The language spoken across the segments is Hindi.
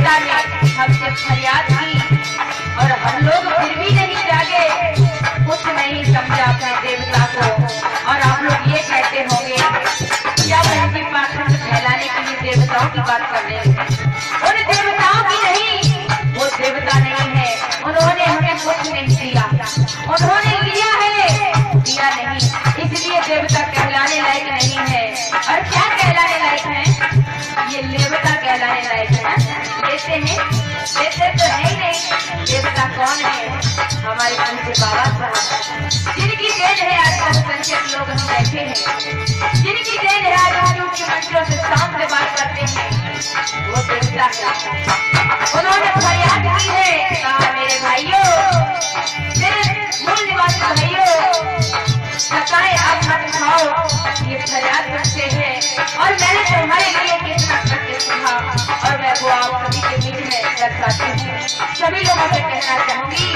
देवता ने हमसे फरियाद की और हम लोग फिर भी नहीं जागे, कुछ नहीं समझा अपने देवता को। और आप लोग ये कहते होंगे क्या बहन जी पाखंड फैलाने के लिए देवताओं की बात कर रहे हैं? उन देवताओं की नहीं, वो देवता नहीं है, उन्होंने हमें कुछ नहीं दिया, उन्होंने लिया है दिया नहीं, इसलिए देवता कहलाने लायक नहीं है। और क्या कहलाने लायक है? ये देवता कहलाने लायक है। लेते हैं, लेते तो है ही नहीं। देवता कौन है? हमारे पूज्य बाबा साहब, जिनकी देन है आज बहुसंख्यक लोग हम बैठे हैं, जिनकी देन है आज हम उनके मंत्रों से शाम से बात करते हैं, वो देवता है। उन्होंने फरियाद की है, कहा मेरे भाइयों, मेरे मूल निवासी भाइयों, सताए आप मत खाओ, ये फरियाद करते हैं और मैंने तुम्हारे लिए कितना करके सुना और मैं वो आप सभी के बीच में दर्शाती हूँ। सभी लोगों से कहना चाहूंगी,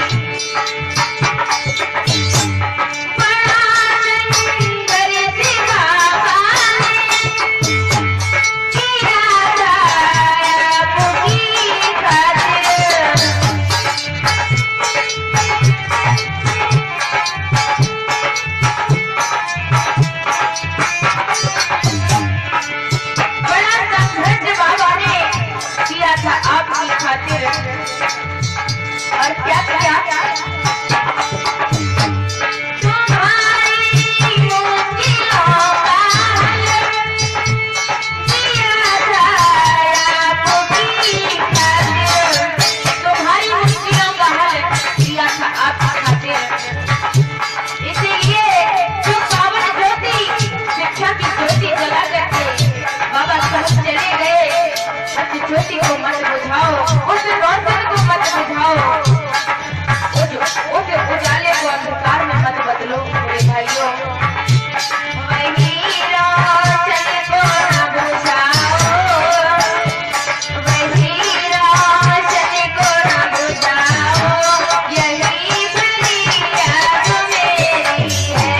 और क्या क्या ज्योति को मत बुझाओ, उस रोशनी को मत बुझाओ, उस उजाले को अंधकार में मत बदलो मेरे भाइयों। वही रोशनी को न बुझाओ, वही रोशनी को न बुझाओ, यही फरियाद मेरी है।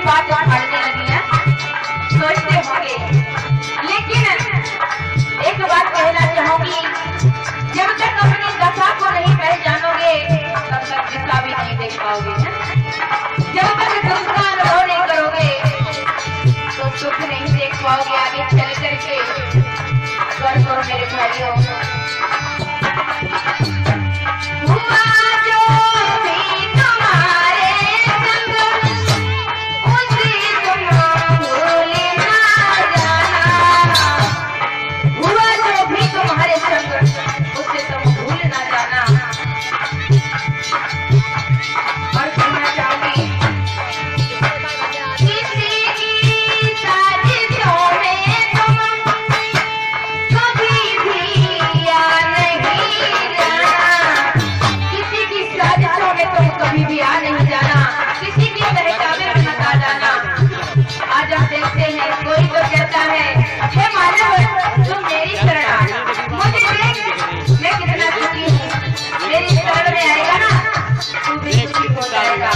बात उखाड़ने लगी है, सोचते होंगे। लेकिन एक बात कहना चाहूंगी, जब तक अपनी दशा को नहीं पहचानोगे तब तक दिशा भी नहीं देख पाओगे। जब तक दुख का अनुभव नहीं करोगे तो सुख नहीं देख पाओगे आगे चल करके। गौर करो मेरे भाइयों, हुआ जो भी तुम्हारे संग उसे तुम भूल ना जाना। हुआ जो भी तुम्हारे संग उसे तुम भूल ना जाना। और कहना चाहूंगी, किसी की साजिशों में तुम कभी भी आ नहीं जाना। किसी की साजिशों में तुम कभी भी आ नहीं जाना, किसी की बहकावे में मत आ जाना। आज हम देखते हैं कोई तो कहता है, हे मानव तुम मेरी शरण आ, मुझे देख मैं कितना दुखी हूँ, मेरी शरण में आएगा ना तू भी सुखी हो जाएगा।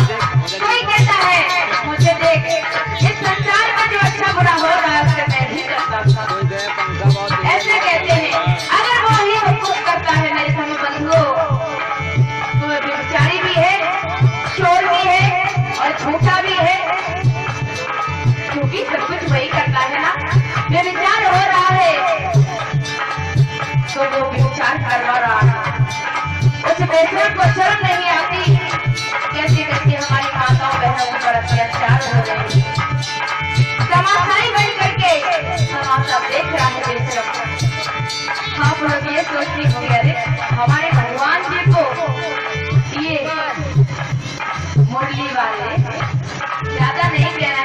कोई कहता है, मुझे देख इस संसार में जो अच्छा बुरा हो रहा है उसे मैं भी करता हूँ। ऐसे कहते हैं। अगर वो ही हुकूम करता है मेरे समबंधुओं तो वह व्यभिचारी भी है, चोर भी है और झूठा भी है, क्योंकि सब कुछ वही करता है ना। व्यभिचार हो रहा है तो वो व्यभिचार करवा रहा है। उस बेशरम को शर्म नहीं आती, कैसे कैसे हमारी माताओं बहनों पर अत्याचार हो रहे हैं। तमाशाई बन करके तमाशा देख रहा है बेशरम। आप लोग ये सोचते होंगे, अरे हमारे भगवान जी को ये मुरली वाले ज्यादा नहीं कहना